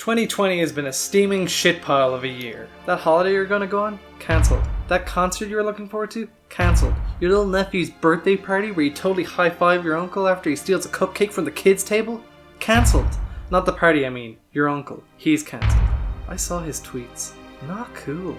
2020 has been a steaming shitpile of a year. That holiday you're gonna go on? Cancelled. That concert you were looking forward to? Cancelled. Your little nephew's birthday party where you totally high-five your uncle after he steals a cupcake from the kids' table? Cancelled. Not the party, I mean. Your uncle. He's cancelled. I saw his tweets. Not cool.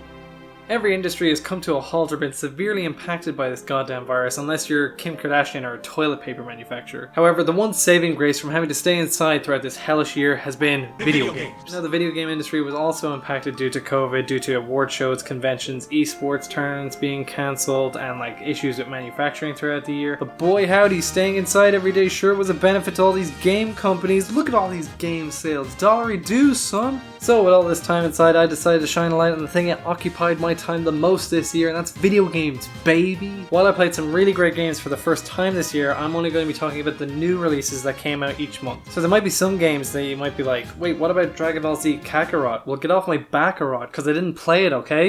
Every industry has come to a halt or been severely impacted by this goddamn virus unless you're Kim Kardashian or a toilet paper manufacturer. However, the one saving grace from having to stay inside throughout this hellish year has been video games. Now, the video game industry was also impacted due to COVID, due to award shows, conventions, esports tournaments being cancelled, and issues with manufacturing throughout the year. But boy howdy, staying inside every day sure was a benefit to all these game companies. Look at all these game sales. $1 dues, son. So with all this time inside, I decided to shine a light on the thing that occupied my time the most this year, and that's video games, baby. While I played some really great games for the first time this year, I'm only going to be talking about the new releases that came out each month. So there might be some games that you might be like, wait, what about Dragon Ball Z Kakarot? Well, get off my Baccarat, because I didn't play it, okay?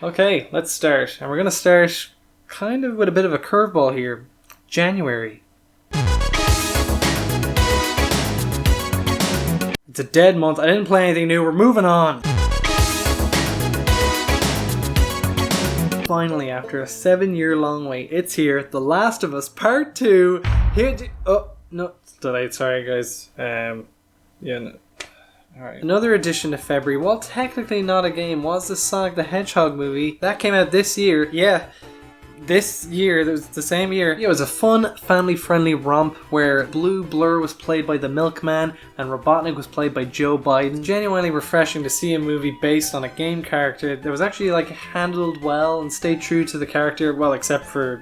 Okay, let's start. And we're going to start kind of with a bit of a curveball here. January. It's a dead month. I didn't play anything new. We're moving on. Finally, after a 7-year long wait, it's here. The Last of Us Part 2. Oh, no. It's delayed. Sorry, guys. No. Alright. Another addition to February, while technically not a game, was the Sonic the Hedgehog movie. That came out this year. Yeah, this year, it was the same year. It was a fun, family-friendly romp where Blue Blur was played by the Milkman and Robotnik was played by Joe Biden. Genuinely refreshing to see a movie based on a game character that was actually handled well and stayed true to the character, well, except for...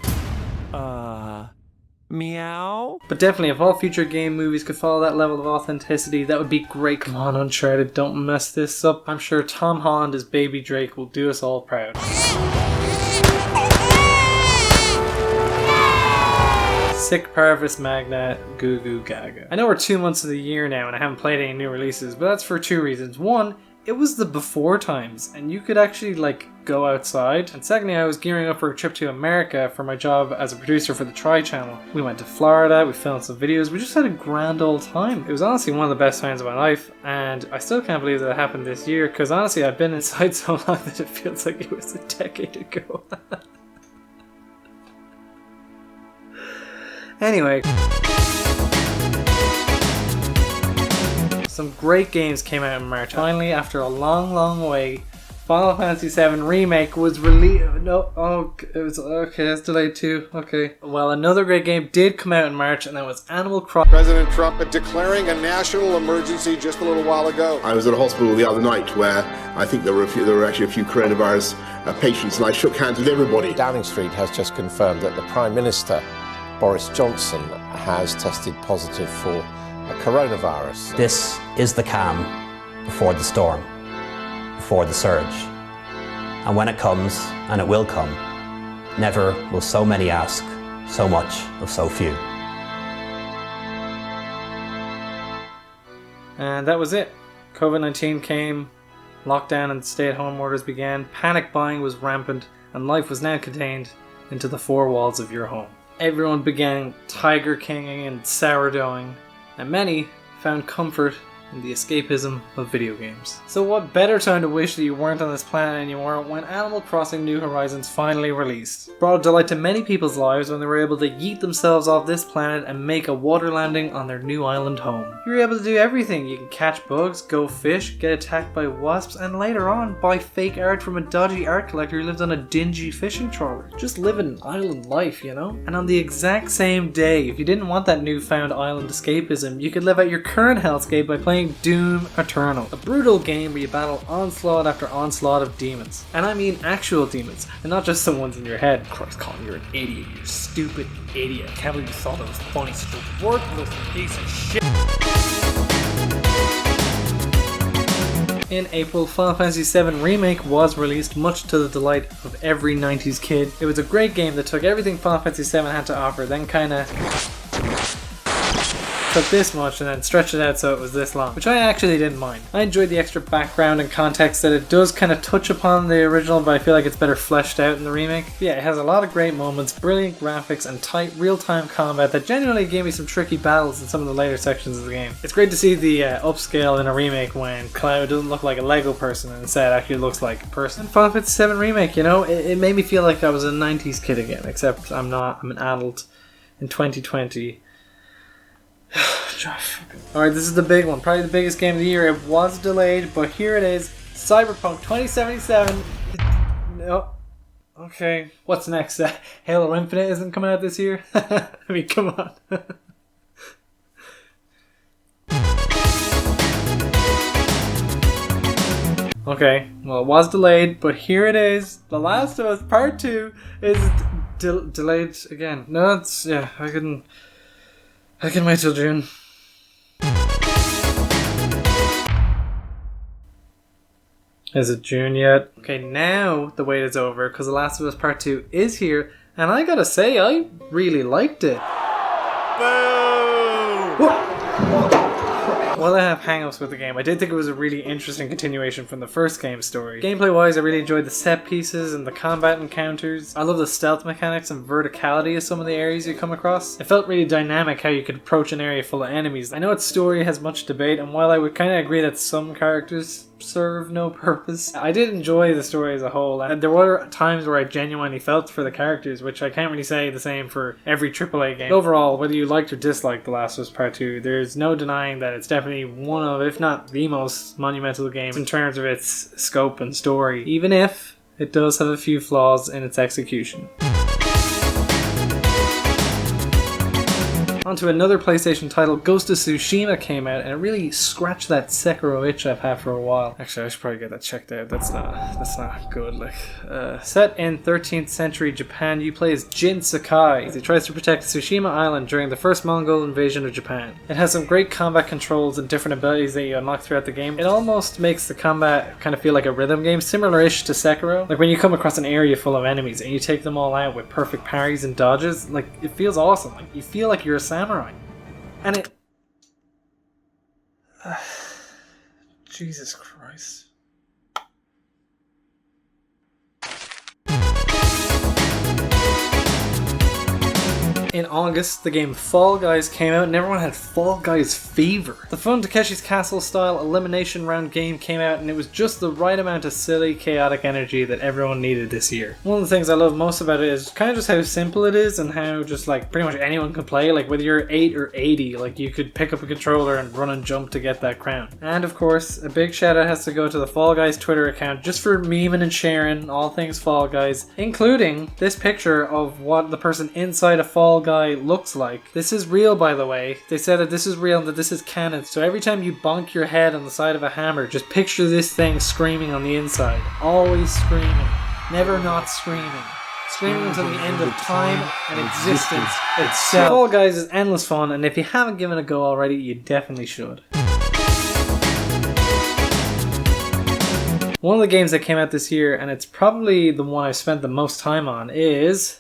meow? But definitely, if all future game movies could follow that level of authenticity, that would be great. Come on, Uncharted, don't mess this up. I'm sure Tom Holland as Baby Drake will do us all proud. Sick Parvis Magna, Goo Goo Gaga. I know we're 2 months of the year now and I haven't played any new releases, but that's for 2 reasons. One, it was the before times, and you could actually go outside. And secondly, I was gearing up for a trip to America for my job as a producer for the Tri Channel. We went to Florida, we filmed some videos, we just had a grand old time. It was honestly one of the best times of my life, and I still can't believe that it happened this year, because honestly I've been inside so long that it feels like it was a decade ago. Anyway. Some great games came out in March. Finally, after a long wait, Final Fantasy VII Remake was released. It was okay. That's delayed too. Okay. Well, another great game did come out in March, and that was Animal Crossing. President Trump declaring a national emergency just a little while ago. I was at a hospital the other night where I think there were actually a few coronavirus patients, and I shook hands with everybody. Downing Street has just confirmed that the Prime Minister, Boris Johnson, has tested positive for coronavirus. This is the calm before the storm, before the surge. And when it comes, and it will come, never will so many ask so much of so few. And that was it. COVID-19 came, lockdown and stay-at-home orders began, panic buying was rampant, and life was now contained into the 4 walls of your home. Everyone began Tiger Kinging and sourdoughing, and many found comfort in the escapism of video games. So what better time to wish that you weren't on this planet anymore when Animal Crossing New Horizons finally released. Brought delight to many people's lives when they were able to yeet themselves off this planet and make a water landing on their new island home. You were able to do everything. You can catch bugs, go fish, get attacked by wasps, and later on buy fake art from a dodgy art collector who lived on a dingy fishing trawler. Just living an island life, you know? And on the exact same day, if you didn't want that newfound island escapism, you could live out your current hellscape by playing Doom Eternal, a brutal game where you battle onslaught after onslaught of demons. And I mean actual demons, and not just the ones in your head. Christ, Colin, you're an idiot. You're a stupid idiot. I can't believe you thought that was funny. Such a worthless piece of shit. In April, Final Fantasy VII Remake was released, much to the delight of every 90s kid. It was a great game that took everything Final Fantasy VII had to offer, then kinda took this much and then stretched it out so it was this long, which I actually didn't mind. I enjoyed the extra background and context that it does kind of touch upon the original, but I feel like it's better fleshed out in the remake. But yeah, it has a lot of great moments, brilliant graphics, and tight real-time combat that genuinely gave me some tricky battles in some of the later sections of the game. It's great to see the upscale in a remake when Cloud doesn't look like a Lego person and instead actually looks like a person. And Final Fantasy VII Remake, you know, it made me feel like I was a 90s kid again, except I'm not. I'm an adult in 2020. Alright, this is the big one. Probably the biggest game of the year. It was delayed, but here it is. Cyberpunk 2077. No. Okay. What's next? Halo Infinite isn't coming out this year? I mean, come on. Okay, well, it was delayed, but here it is. The Last of Us Part 2 is delayed again. No, it's, yeah, I can wait till June. Is it June yet? Okay, now the wait is over because The Last of Us Part 2 is here, and I gotta say, I really liked it. Boo! While I have hang-ups with the game, I did think it was a really interesting continuation from the first game's story. Gameplay-wise, I really enjoyed the set pieces and the combat encounters. I love the stealth mechanics and verticality of some of the areas you come across. It felt really dynamic how you could approach an area full of enemies. I know its story has much debate, and while I would kind of agree that some characters serve no purpose, I did enjoy the story as a whole, and there were times where I genuinely felt for the characters, which I can't really say the same for every AAA game. Overall, whether you liked or disliked The Last of Us Part 2, there's no denying that it's definitely one of, if not the most monumental games in terms of its scope and story, even if it does have a few flaws in its execution. Onto another PlayStation title, Ghost of Tsushima came out, and it really scratched that Sekiro itch I've had for a while. Actually, I should probably get that checked out. That's not good. Like, set in 13th century Japan, you play as Jin Sakai as he tries to protect Tsushima Island during the first Mongol invasion of Japan. It has some great combat controls and different abilities that you unlock throughout the game. It almost makes the combat kind of feel like a rhythm game, similar-ish to Sekiro. Like when you come across an area full of enemies and you take them all out with perfect parries and dodges, like it feels awesome. Like you feel like you're a samurai. And it... Jesus Christ. In August, the game Fall Guys came out and everyone had Fall Guys fever. The fun Takeshi's Castle style elimination round game came out and it was just the right amount of silly, chaotic energy that everyone needed this year. One of the things I love most about it is kind of just how simple it is and how just like pretty much anyone can play. Like whether you're 8 or 80, like you could pick up a controller and run and jump to get that crown. And of course, a big shout out has to go to the Fall Guys Twitter account just for memeing and sharing all things Fall Guys, including this picture of what the person inside a Fall Guy looks like. This is real, by the way. They said that this is real and that this is canon. So every time you bonk your head on the side of a hammer, just picture this thing screaming on the inside. Always screaming. Never not screaming. Screaming until the end of time and existence itself. Fall Guys is endless fun, and if you haven't given it a go already, you definitely should. One of the games that came out this year, and it's probably the one I've spent the most time on, is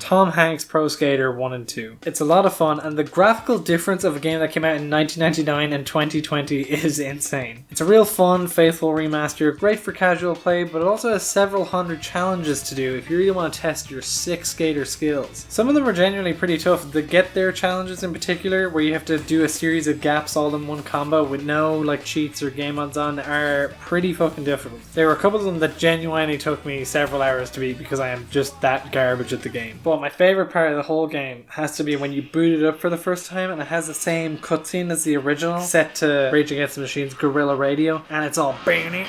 Tom Hanks' Pro Skater 1 and 2. It's a lot of fun, and the graphical difference of a game that came out in 1999 and 2020 is insane. It's a real fun, faithful remaster, great for casual play, but it also has several hundred challenges to do if you really want to test your sick skater skills. Some of them are genuinely pretty tough. The Get There challenges in particular, where you have to do a series of gaps all in one combo with no like cheats or game mods on, are pretty fucking difficult. There were a couple of them that genuinely took me several hours to beat because I am just that garbage at the game. But my favorite part of the whole game has to be when you boot it up for the first time and it has the same cutscene as the original, set to Rage Against the Machine's Guerrilla Radio, and it's all and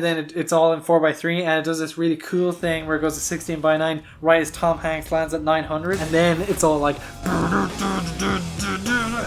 then it's all in 4x3, and it does this really cool thing where it goes to 16:9 right as Tom Hanks lands at 900, and then it's all like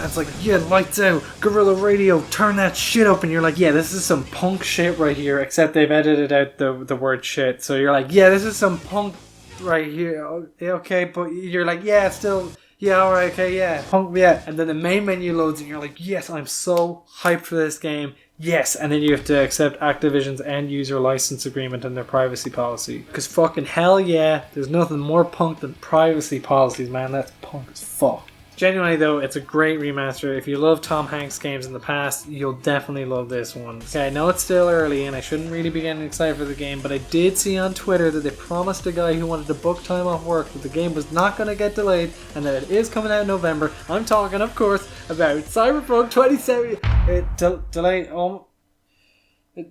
it's like, yeah, lights out, Guerrilla Radio, turn that shit up, and you're like, yeah, this is some punk shit right here, except they've edited out the word shit, so you're like, yeah, this is some punk right here, okay, but you're like, yeah, still, yeah, alright, okay, yeah, punk, yeah, and then the main menu loads and you're like, yes, I'm so hyped for this game, yes, and then you have to accept Activision's end user license agreement and their privacy policy, because fucking hell yeah, there's nothing more punk than privacy policies, man. That's punk as fuck. Genuinely though, it's a great remaster. If you love Tom Hanks games in the past, you'll definitely love this one. Okay, I know it's still early and I shouldn't really be getting excited for the game, but I did see on Twitter that they promised a guy who wanted to book time off work that the game was not going to get delayed and that it is coming out in November. I'm talking, of course, about Cyberpunk 2070.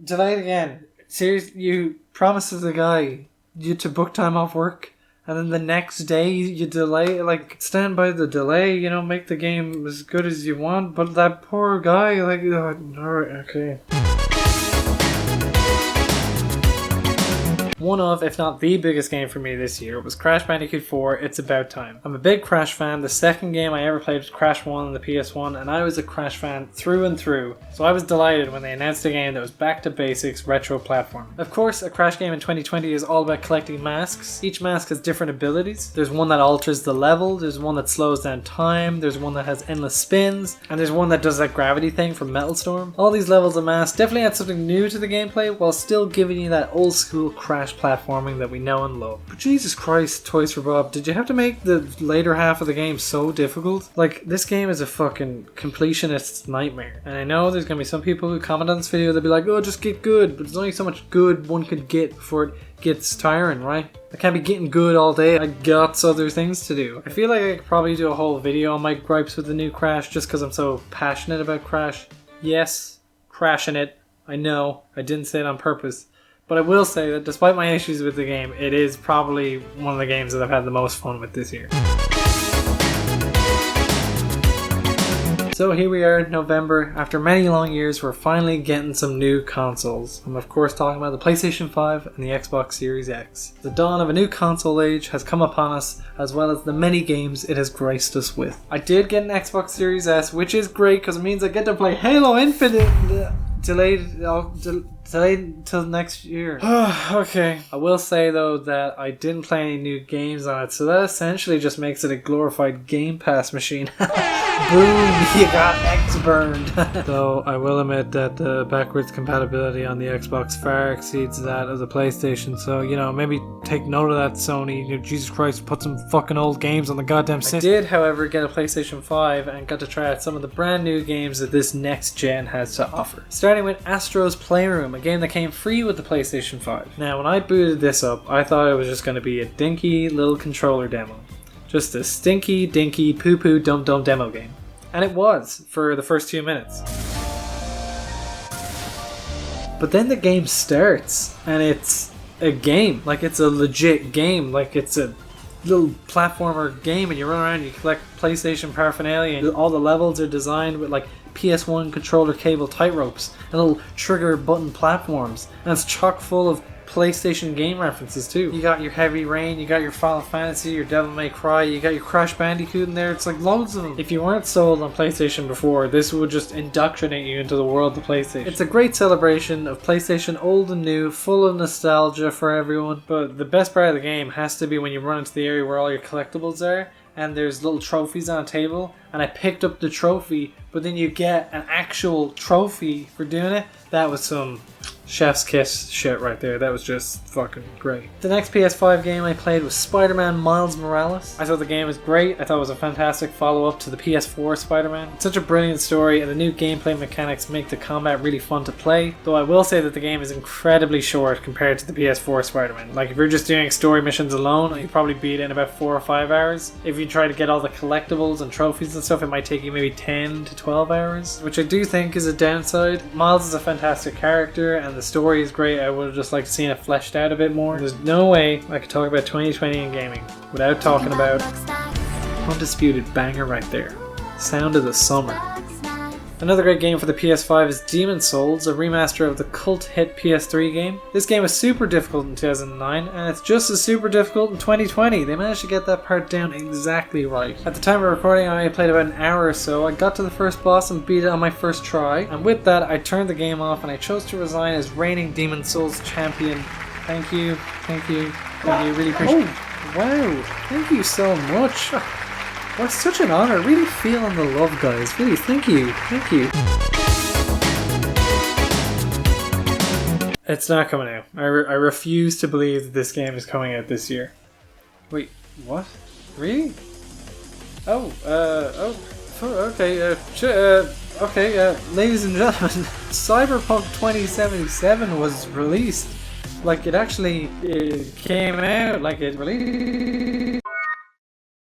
Delayed again. Seriously, you promised the guy you to book time off work, and then the next day you delay. Like, stand by the delay, you know, make the game as good as you want. But that poor guy, like, alright, okay. One of, if not the biggest game for me this year was Crash Bandicoot 4, It's About Time. I'm a big Crash fan. The second game I ever played was Crash 1 on the PS1, and I was a Crash fan through and through. So I was delighted when they announced a game that was back to basics, retro platform. Of course, a Crash game in 2020 is all about collecting masks. Each mask has different abilities. There's one that alters the level, there's one that slows down time, there's one that has endless spins, and there's one that does that gravity thing from Metal Storm. All these levels of masks definitely add something new to the gameplay while still giving you that old school Crash platforming that we know and love. But Jesus Christ, Toys for Bob, did you have to make the later half of the game so difficult? Like, this game is a fucking completionist's nightmare. And I know there's gonna be some people who comment on this video that'll be like, oh, just get good. But there's only so much good one could get before it gets tiring, right? I can't be getting good all day. I got other things to do. I feel like I could probably do a whole video on my gripes with the new Crash just because I'm so passionate about Crash. Yes, crashing it. I know. I didn't say it on purpose. But I will say that despite my issues with the game, it is probably one of the games that I've had the most fun with this year. So here we are in November. After many long years, we're finally getting some new consoles. I'm of course talking about the PlayStation 5 and the Xbox Series X. The dawn of a new console age has come upon us, as well as the many games it has graced us with. I did get an Xbox Series S, which is great because it means I get to play Halo Infinite. Delayed till next year. Okay. I will say though that I didn't play any new games on it, so that essentially just makes it a glorified Game Pass machine. Boom, you got X burned. Though I will admit that the backwards compatibility on the Xbox far exceeds that of the PlayStation, so you know, maybe take note of that, Sony. You know, Jesus Christ, put some fucking old games on the goddamn system. I did, however, get a PlayStation 5 and got to try out some of the brand new games that this next gen has to offer. Starting with Astro's Playroom, a game that came free with the PlayStation 5. Now, when I booted this up, I thought it was just going to be a dinky little controller demo. Just a stinky, dinky, poo-poo, dum-dum demo game. And it was, for the first 2 minutes. But then the game starts, and it's a game. Like, it's a legit game. Like, it's a little platformer game, and you run around and you collect PlayStation paraphernalia, and all the levels are designed with, like, PS1 controller cable tight ropes and little trigger button platforms, and it's chock full of PlayStation game references too. You got your Heavy Rain, you got your Final Fantasy, your Devil May Cry, you got your Crash Bandicoot in there. It's like loads of them. If you weren't sold on PlayStation before, this would just indoctrinate you into the world of PlayStation. It's a great celebration of PlayStation old and new, full of nostalgia for everyone. But the best part of the game has to be when you run into the area where all your collectibles are, and there's little trophies on a table, and I picked up the trophy, but then you get an actual trophy for doing it. That was some chef's kiss shit right there. That was just fucking great. The next PS5 game I played was Spider-Man Miles Morales. I thought the game was great. I thought it was a fantastic follow-up to the PS4 Spider-Man. It's such a brilliant story, and the new gameplay mechanics make the combat really fun to play, though I will say that the game is incredibly short compared to the PS4 Spider-Man. Like, if you're just doing story missions alone, you probably beat it in about 4 or 5 hours. If you try to get all the collectibles and trophies and stuff, it might take you maybe 10 to 12 hours, which I do think is a downside. Miles is a fantastic character, and the story is great. I would have just liked to see it fleshed out a bit more. There's no way I could talk about 2020 in gaming without talking about undisputed banger right there. Sound of the summer. Another great game for the PS5 is Demon's Souls, a remaster of the cult hit PS3 game. This game was super difficult in 2009, and it's just as super difficult in 2020. They managed to get that part down exactly right. At the time of recording, I only played about an hour or so. I got to the first boss and beat it on my first try, and with that, I turned the game off and I chose to resign as reigning Demon's Souls champion. Thank you, thank you, thank you, really appreciate it. Oh, wow, thank you so much. Well, it's such an honor. Really feeling the love, guys. Really, thank you. Thank you. It's not coming out. I refuse to believe that this game is coming out this year. Wait, what? Really? Ladies and gentlemen, Cyberpunk 2077 was released. Like, it came out, like it released.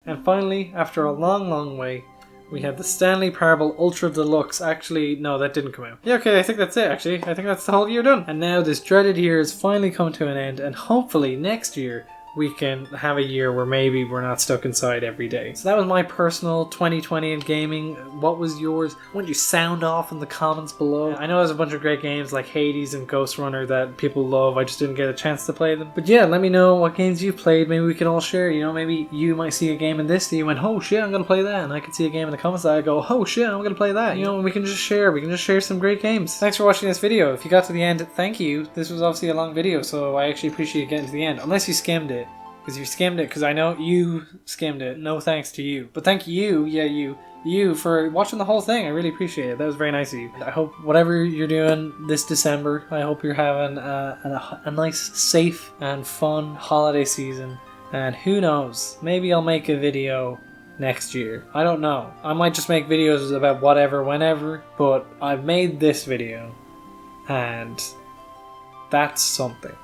And finally, after a long way, we had the Stanley Parable Ultra Deluxe. Actually, no, that didn't come out. Yeah, okay, I think that's it, actually. I think that's the whole year done. And now this dreaded year has finally come to an end, and hopefully next year we can have a year where maybe we're not stuck inside every day. So that was my personal 2020 in gaming. What was yours? Why don't you sound off in the comments below? I know there's a bunch of great games like Hades and Ghost Runner that people love. I just didn't get a chance to play them. But yeah, let me know what games you've played. Maybe we can all share. You know, maybe you might see a game in this that you went, oh shit, I'm gonna play that. And I could see a game in the comments that I go, oh shit, I'm gonna play that. You know, we can just share. We can just share some great games. Thanks for watching this video. If you got to the end, thank you. This was obviously a long video, so I actually appreciate getting to the end. Unless you skimmed it. Because you skimmed it, because I know you skimmed it. No thanks to you. But thank you, you for watching the whole thing. I really appreciate it. That was very nice of you. I hope whatever you're doing this December, I hope you're having a nice, safe and fun holiday season. And who knows, maybe I'll make a video next year. I don't know. I might just make videos about whatever, whenever. But I've made this video. And that's something.